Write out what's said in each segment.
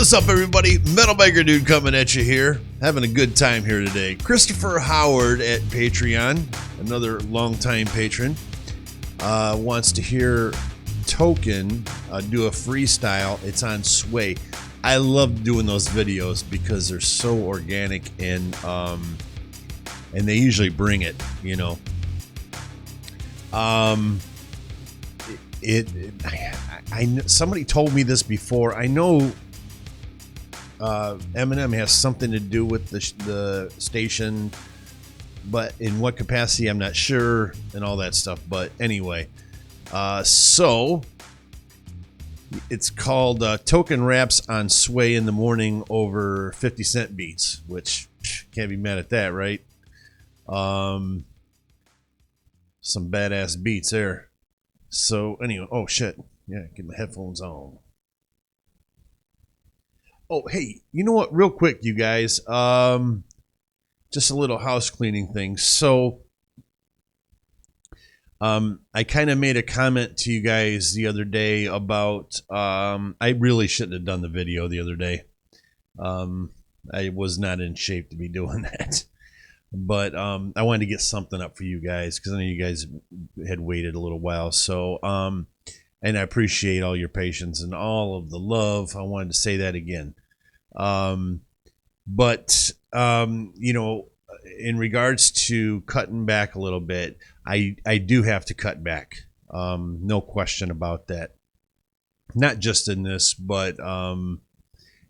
What's up, everybody? Metal Biker Dude coming at you here. Having a good time here today. Christopher Howard at Patreon, another longtime patron, wants to hear Token do a freestyle. It's on Sway. I love doing those videos because they're so organic and they usually bring it, you know. Somebody told me this before. I know Eminem has something to do with the station, but in what capacity I'm not sure, and all that stuff. But anyway, so it's called Token Raps on Sway in the morning over 50 Cent beats, which can't be mad at that, right? Some badass beats there. So anyway, oh shit, yeah, get my headphones on. Oh, hey, you know what? Real quick, you guys, just a little house cleaning thing. So, I kind of made a comment to you guys the other day about, I really shouldn't have done the video the other day. I was not in shape to be doing that, but I wanted to get something up for you guys because I know you guys had waited a little while. So, and I appreciate all your patience and all of the love. I wanted to say that again. But you know, in regards to cutting back a little bit, I do have to cut back. No question about that. Not just in this, but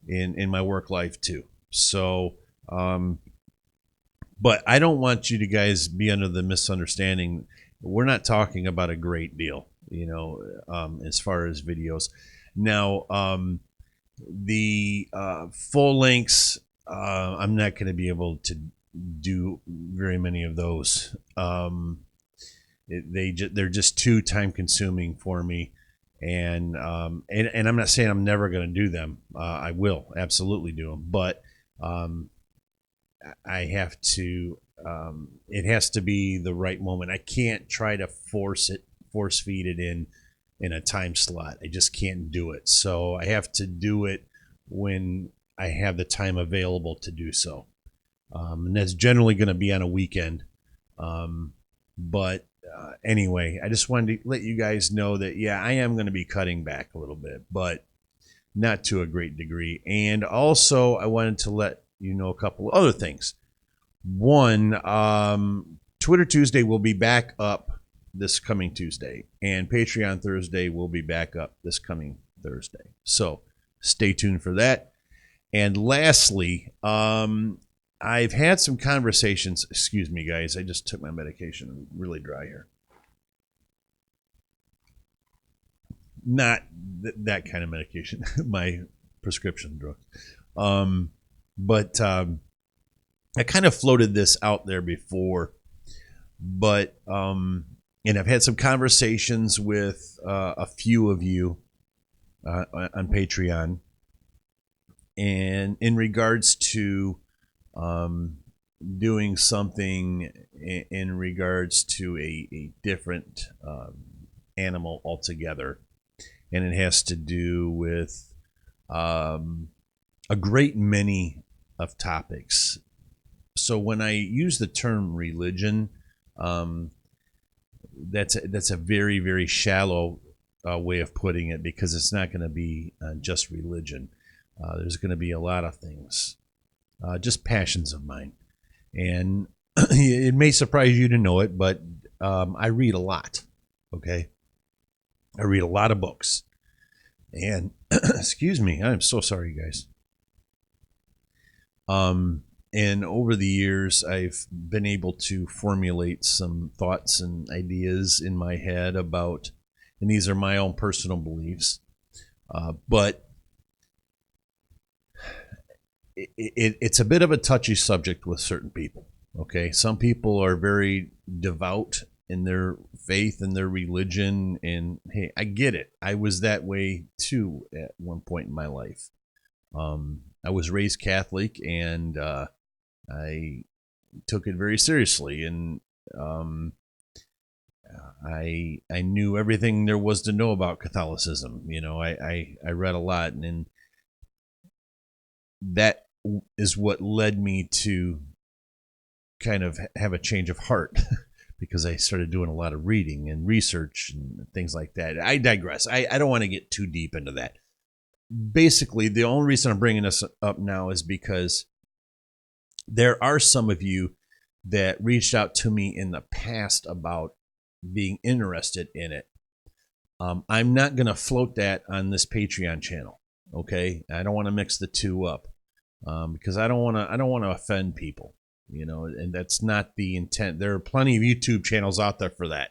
in my work life too. So, but I don't want you to guys be under the misunderstanding. We're not talking about a great deal, you know, as far as videos. Now, the full lengths, I'm not going to be able to do very many of those. They're just too time consuming for me, and I'm not saying I'm never going to do them. I will absolutely do them, but I have to. It has to be the right moment. I can't try to force feed it in a time slot. I just can't do it. So I have to do it when I have the time available to do so. And that's generally going to be on a weekend. But anyway, I just wanted to let you guys know that, yeah, I am going to be cutting back a little bit, but not to a great degree. And also, I wanted to let you know a couple of other things. One, Twitter Tuesday will be back up this coming Tuesday, and Patreon Thursday will be back up this coming Thursday. So stay tuned for that. And lastly, I've had some conversations. Excuse me, guys. I just took my medication. I'm really dry here. Not that kind of medication, my prescription drug. But I kind of floated this out there before, but and I've had some conversations with a few of you on Patreon, and in regards to doing something in regards to a different animal altogether, and it has to do with a great many of topics. So when I use the term religion, that's a very, very shallow way of putting it, because it's not going to be just religion. There's going to be a lot of things, just passions of mine. And it may surprise you to know it, but I read a lot, okay? I read a lot of books. And, excuse me, I'm so sorry, guys. And over the years, I've been able to formulate some thoughts and ideas in my head about, and these are my own personal beliefs, but it's a bit of a touchy subject with certain people, okay? Some people are very devout in their faith and their religion, and hey, I get it. I was that way too at one point in my life. I was raised Catholic, and I took it very seriously, and I knew everything there was to know about Catholicism. You know, I read a lot, and that is what led me to kind of have a change of heart because I started doing a lot of reading and research and things like that. I digress. I don't want to get too deep into that. Basically, the only reason I'm bringing this up now is because there are some of you that reached out to me in the past about being interested in it. I'm not going to float that on this Patreon channel. Okay, I don't want to mix the two up because I don't want to offend people, and that's not the intent. There are plenty of YouTube channels out there for that.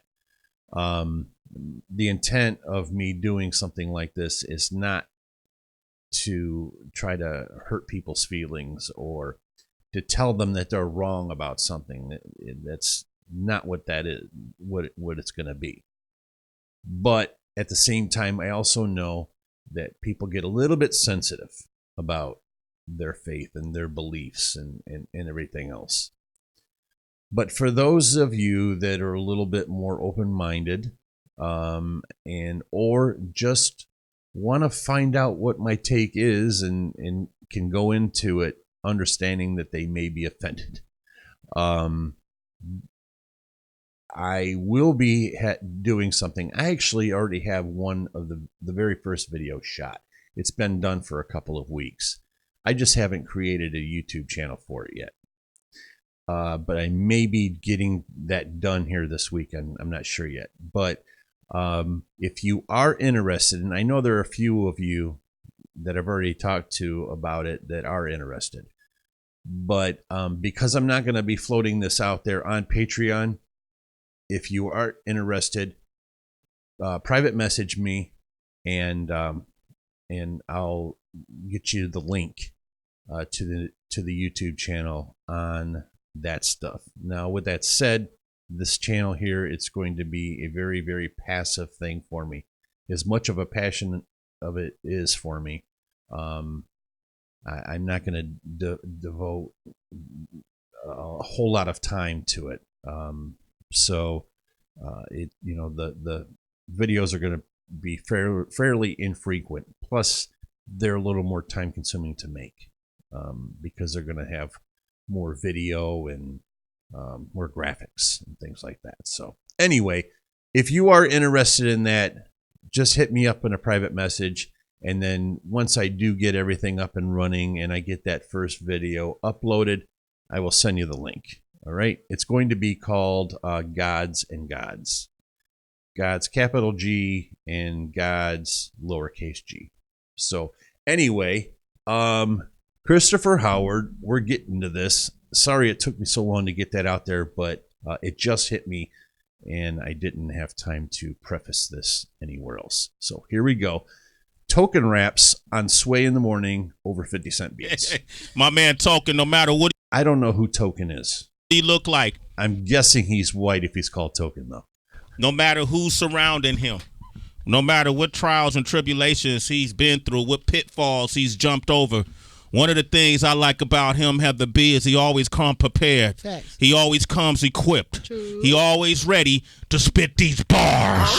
The intent of me doing something like this is not to try to hurt people's feelings or to tell them that they're wrong about something. That's not what that is, what it's going to be. But at the same time, I also know that people get a little bit sensitive about their faith and their beliefs and everything else. But for those of you that are a little bit more open-minded or just want to find out what my take is and can go into it understanding that they may be offended, I will be doing something. I actually already have one of the very first video shot. It's been done for a couple of weeks. I just haven't created a YouTube channel for it yet. But I may be getting that done here this weekend. I'm not sure yet. But if you are interested, and I know there are a few of you that I've already talked to about it that are interested. But because I'm not going to be floating this out there on Patreon, if you are interested, private message me, and I'll get you the link to the YouTube channel on that stuff. Now, with that said, this channel here, it's going to be a very, very passive thing for me. As much of a passion of it is for me, I'm not going to devote a whole lot of time to it. So the videos are going to be fairly infrequent. Plus, they're a little more time consuming to make because they're going to have more video and more graphics and things like that. So anyway, if you are interested in that, just hit me up in a private message. And then once I do get everything up and running and I get that first video uploaded, I will send you the link. All right. It's going to be called Gods and Gods. Gods capital G and Gods lowercase g. So anyway, Christopher Howard, we're getting to this. Sorry it took me so long to get that out there, but it just hit me and I didn't have time to preface this anywhere else. So here we go. Token raps on Sway in the Morning over 50 Cent beats. My man Token, no matter what I don't know who Token is. He look like. I'm guessing he's white if he's called Token, though. No matter who's surrounding him, no matter what trials and tribulations he's been through, what pitfalls he's jumped over, one of the things I like about him, Heather B, is he always come prepared. Thanks. He always comes equipped. True. He always ready to spit these bars.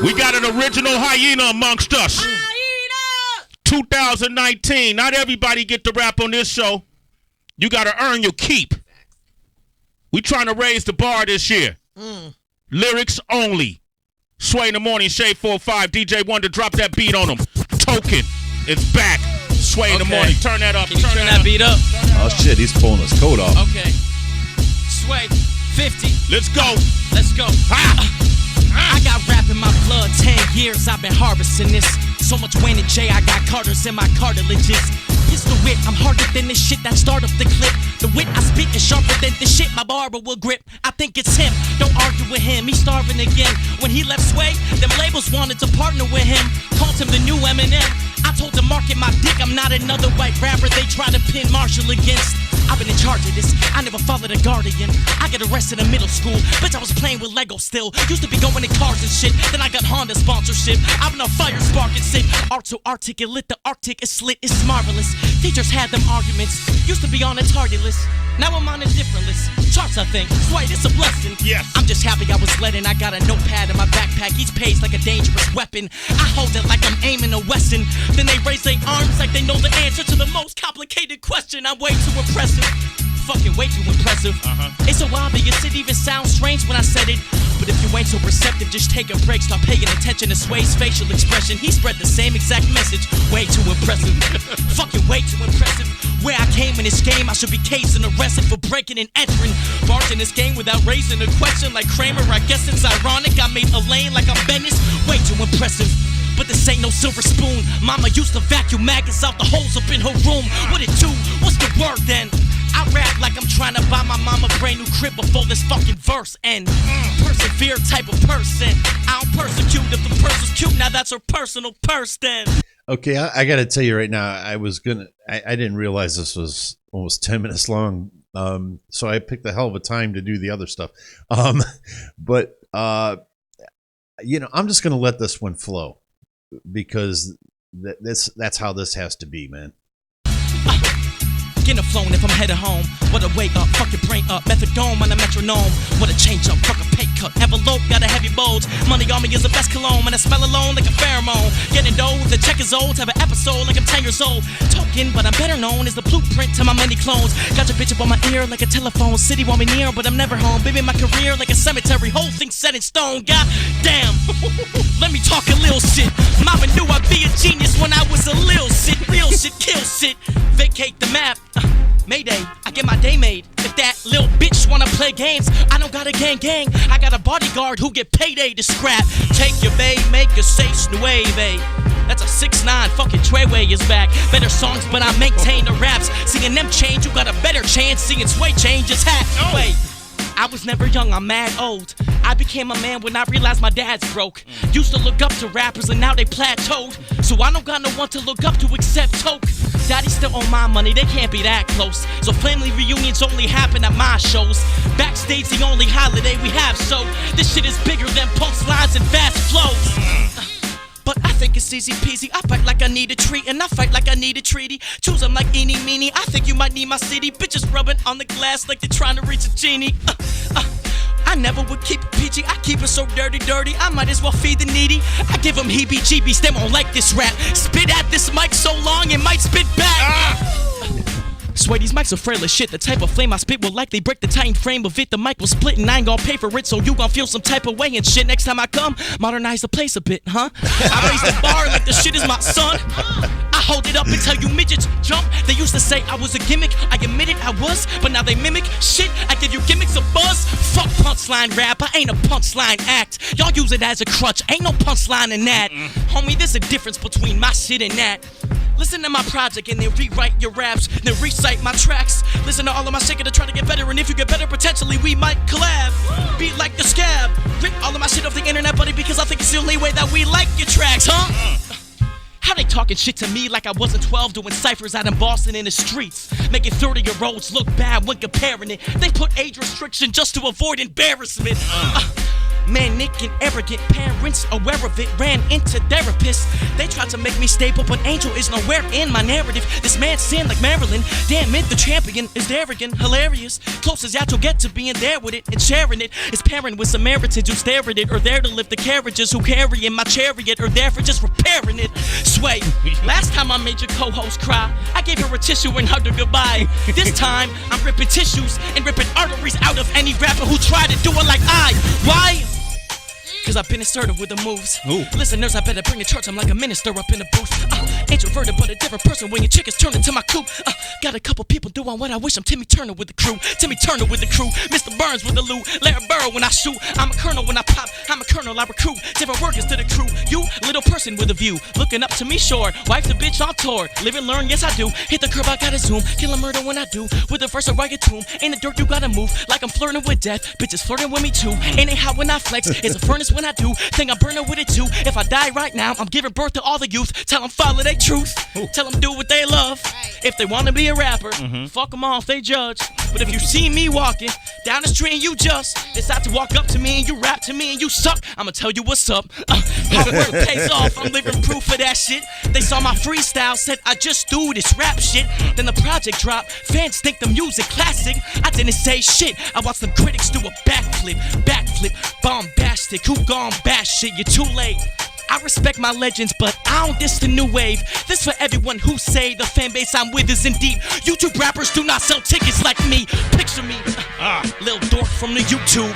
We got an original hyena amongst us. Hyena! 2019. Not everybody get to rap on this show. You got to earn your keep. We trying to raise the bar this year. Lyrics only. Sway in the Morning, Shade 45, DJ Wonder, drop that beat on him. Token is back. Sway in the Morning, turn that up. Can you turn that beat up? Oh shit, he's pulling his coat off. Okay. Sway, 50. Let's go. Let's go. I got rap in my blood, 10 years I've been harvesting this. So much Wayne and J, I got Carters in my cartilages. It's the wit, I'm harder than this shit that start up the clip. The wit I spit is sharper than the shit my barber will grip. I think it's him, don't argue with him, he's starving again. When he left Sway, them labels wanted to partner with him. Called him the new Eminem. I told them market my dick, I'm not another white rapper they try to pin Marshall against. I've been in charge of this, I never followed a guardian. I got arrested in middle school, bitch I was playing with Lego still. Used to be going in cars and shit, then I got Honda sponsorship. I've been on fire, sparking sick. Art so articulate, the Arctic is slit, it's marvelous. Teachers had them arguments. Used to be on a target list. Now I'm on a different list. Charts, I think. Sweet, it's a blessing. Yes. I'm just happy I was led in. I got a notepad in my backpack. Each page like a dangerous weapon. I hold it like I'm aiming a Wesson. Then they raise their arms like they know the answer to the most complicated question. I'm way too impressive. Fucking way too impressive. It's so obvious it even sounds strange when I said it. But if you ain't so perceptive, just take a break. Start paying attention to Sway's facial expression. He spread the same exact message. Way too impressive. Fucking way too impressive. Where I came in this game, I should be cased and arrested for breaking and entering. Barged in this game without raising a question like Kramer. I guess it's ironic I made a lane like I'm Venice. Way too impressive. But this ain't no silver spoon. Mama used to vacuum maggots out the holes up in her room. What it do? What's the word then? I rap like I'm trying to buy my mama a brand new crib before this fucking verse ends. Persevere type of person. I don't persecute if the person's cute. Now that's her personal purse then. Okay, I got to tell you right now, I didn't realize this was almost 10 minutes long. So I picked a hell of a time to do the other stuff. But I'm just going to let this one flow because that's how this has to be, man. Getting flown if I'm headed home. What a wake up, fuck your brain up. Methadone on a metronome. What a change up, fuck a pay cut. Envelope got a heavy bulge. Money on me is the best cologne. And I smell alone like a pheromone. Getting dough, the check is old. Have an episode like I'm 10 years old. Token, but I'm better known as the blueprint to my many clones. Got your bitch up on my ear like a telephone. City want me near, but I'm never home. Baby, my career like a cemetery. Whole thing set in stone. God damn. Let me talk a little shit. Mama knew I'd be a genius when I was a lil shit. Real shit, kill shit. Vacate the map. Mayday, I get my day made. If that little bitch wanna play games, I don't got a gang. I got a bodyguard who get payday to scrap. Take your babe, make a safe nueve. That's a 6'9", fucking Treyway is back. Better songs, but I maintain the raps. Seeing them change, you got a better chance. Seeing Sway change his hat. Wait, I was never young, I'm mad old. I became a man when I realized my dad's broke. Used to look up to rappers and now they plateaued. So I don't got no one to look up to except Toke. Daddy still owe my money, they can't be that close. So family reunions only happen at my shows. Backstage the only holiday we have, so this shit is bigger than punchlines and fast flows. But I think it's easy peasy. I fight like I need a treat, and I fight like I need a treaty. Choose them like eeny meeny. I think you might need my city. Bitches rubbing on the glass like they're trying to reach a genie. I never would keep it PG. I keep it so dirty. I might as well feed the needy. I give them heebie-jeebies. They won't like this rap. Spit at this mic so long it might spit back. Swear these mics are frail as shit. The type of flame I spit will likely break the titan frame of it. The mic will split and I ain't gon' pay for it, so you gon' feel some type of way and shit. Next time I come, modernize the place a bit, huh? I raise the bar like the shit is my son. I hold it up and tell you midgets jump. They used to say I was a gimmick. I admit it, I was, but now they mimic shit. I give you gimmicks of buzz. Fuck punchline rap, I ain't a punchline act. Y'all use it as a crutch, ain't no punchline in that. Homie, there's a difference between my shit and that. Listen to my project and then rewrite your raps, then recite my tracks. Listen to all of my shit to try to get better, and if you get better, potentially we might collab. Beat like the scab. Rip all of my shit off the internet, buddy, because I think it's the only way that we like your tracks, huh? How they talking shit to me like I wasn't 12 doing ciphers out in Boston in the streets, making 30-year-olds look bad when comparing it. They put age restriction just to avoid embarrassment. Manic and arrogant parents aware of it ran into therapists. They tried to make me stable, but Angel is nowhere in my narrative. This man sinned like Marilyn. Damn it, the champion is arrogant, hilarious. Closest y'all to get to being there with it and sharing it is pairing with Samaritans who stare at it, or there to lift the carriages who carry in my chariot, or there for just repairing it. Sway, last time I made your co-host cry, I gave her a tissue and hugged her goodbye. This time I'm ripping tissues and ripping arteries out of any rapper who tried to do it like I. Why? Cause I've been assertive with the moves. Ooh. Listeners, I better bring the church. I'm like a minister up in the booth. Introverted, but a different person when your chick is turning to my coupe. Got a couple people doing what I wish. I'm Timmy Turner with the crew. Mr. Burns with the loot. Larry Burrow when I shoot. I'm a colonel when I pop. I'm a colonel, I recruit. Different workers to the crew. You, little person with a view. Looking up to me, sure. Wife the bitch on tour. Live and learn, yes I do. Hit the curb, I gotta zoom. Kill a murder when I do. With the verse, I write a tomb. In the dirt, you gotta move. Like I'm flirting with death. Bitches flirting with me too. Ain't it hot when I flex. It's a furnace when I do. Think I'm burning with it too. If I die right now, I'm giving birth to all the youth. Tell them follow their truth. Ooh. Tell them do what they love. If they want to be a rapper, fuck them off, they judge. But if you see me walking down the street and you just decide to walk up to me and you rap to me and you suck, I'ma tell you what's up. Hard work pays off, I'm living proof of that shit. They saw my freestyle, said I just do this rap shit. Then the project dropped, fans think the music classic. I didn't say shit, I watched them critics do a backflip, bombastic, who gon' bash shit, you're too late. I respect my legends, but I don't diss the new wave. This for everyone who say the fan base I'm with isn't deep. YouTube rappers do not sell tickets like me. Picture me, little dork from the YouTube.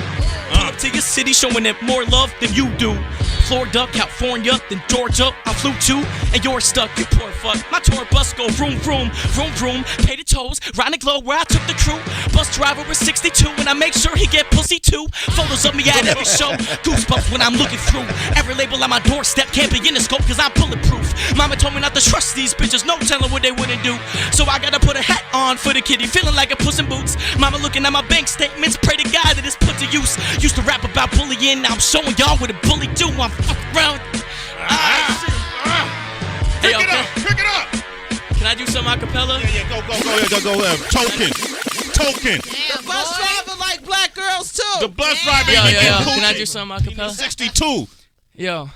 Pull up to your city showing it more love than you do. Florida, California, then Georgia, I flew to, and you're stuck, you poor fuck. My tour bus go vroom, vroom, vroom, vroom. Pay the tolls, round the globe where I took the crew. Bus driver was 62, and I make sure he get pussy too. Photos of me at every show, goosebumps when I'm looking through. Every label on my doorstep can't be in the scope, cause I'm bulletproof. Mama told me not to trust these bitches, no telling what they wouldn't do. So I gotta put a hat on for the kitty, feeling like a Puss in Boots. Mama looking at my bank statements, pray to God that it's put to use. Used to rap about bullying, now I'm showing y'all what a bully do. I'm fucking around. Pick it up, pick it up. Can I do some acapella? Yeah, go. Token. The bus driver like black girls too. The bus driver. Yo. Can I do some acapella? 62. Yo.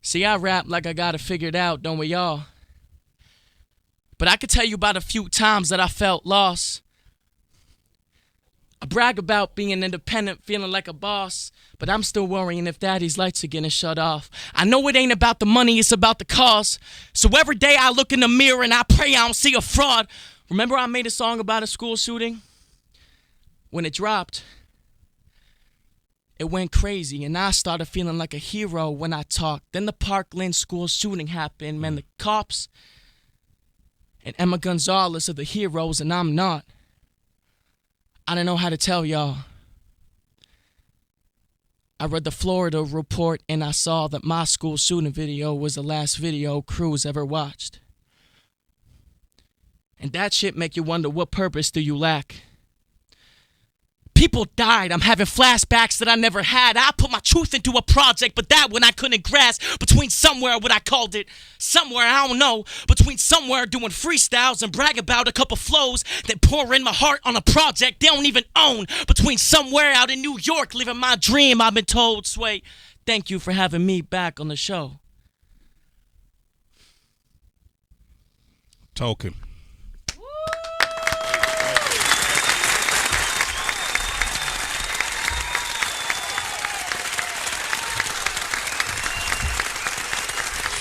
See, I rap like I got it figured out, don't we y'all? But I could tell you about a few times that I felt lost. I brag about being independent, feeling like a boss, but I'm still worrying if daddy's lights are getting shut off. I know it ain't about the money, it's about the cause. So every day I look in the mirror and I pray I don't see a fraud. Remember I made a song about a school shooting? When it dropped, it went crazy and I started feeling like a hero when I talked. Then the Parkland school shooting happened, man, the cops and Emma Gonzalez are the heroes and I'm not. I don't know how to tell y'all. I read the Florida report and I saw that my school shooting video was the last video crews ever watched. And that shit make you wonder, what purpose do you lack? People died, I'm having flashbacks that I never had. I put my truth into a project, but that one I couldn't grasp. Between somewhere, what I called it, somewhere I don't know. Between somewhere doing freestyles and brag about a couple flows, then pour in my heart on a project they don't even own. Between somewhere out in New York, living my dream, I've been told. Sway, thank you for having me back on the show. Token.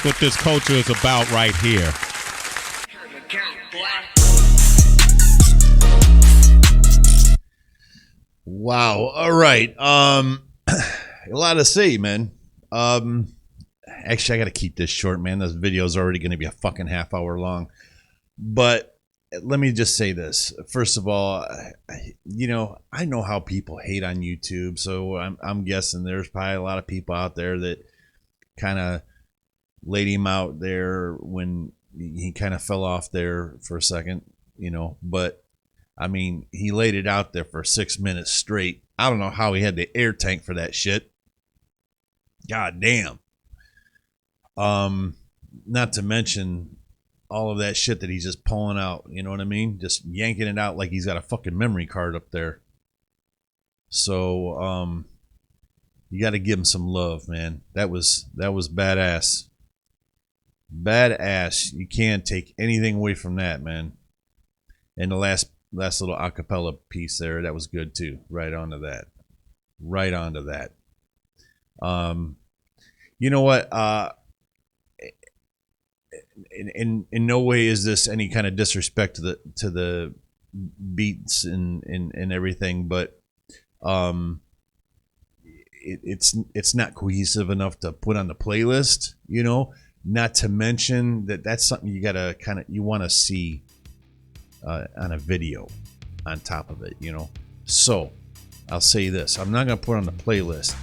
What this culture is about right here. Wow. All right. A lot to say, man. Actually, I got to keep this short, man. This video is already going to be a fucking half hour long. But let me just say this. First of all, I know how people hate on YouTube, so I'm guessing there's probably a lot of people out there that kind of laid him out there when he kind of fell off there for a second, but I mean, he laid it out there for 6 minutes straight. I don't know how he had the air tank for that shit. God damn. Not to mention all of that shit that he's just pulling out, you know what I mean? Just yanking it out like he's got a fucking memory card up there. So, you got to give him some love, man. That was badass. Badass. You can't take anything away from that, man. And the last little acapella piece there, that was good too. Right onto that. You know what? In no way is this any kind of disrespect to the beats and everything, but it's not cohesive enough to put on the playlist, Not to mention that's something you gotta you want to see on a video on top of it, So I'll say this: I'm not gonna put it on the playlist,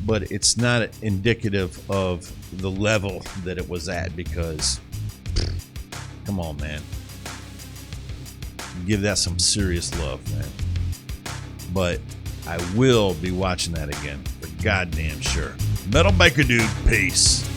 but it's not indicative of the level that it was at because, come on, man, give that some serious love, man. But I will be watching that again for goddamn sure. Metal Biker Dude, peace.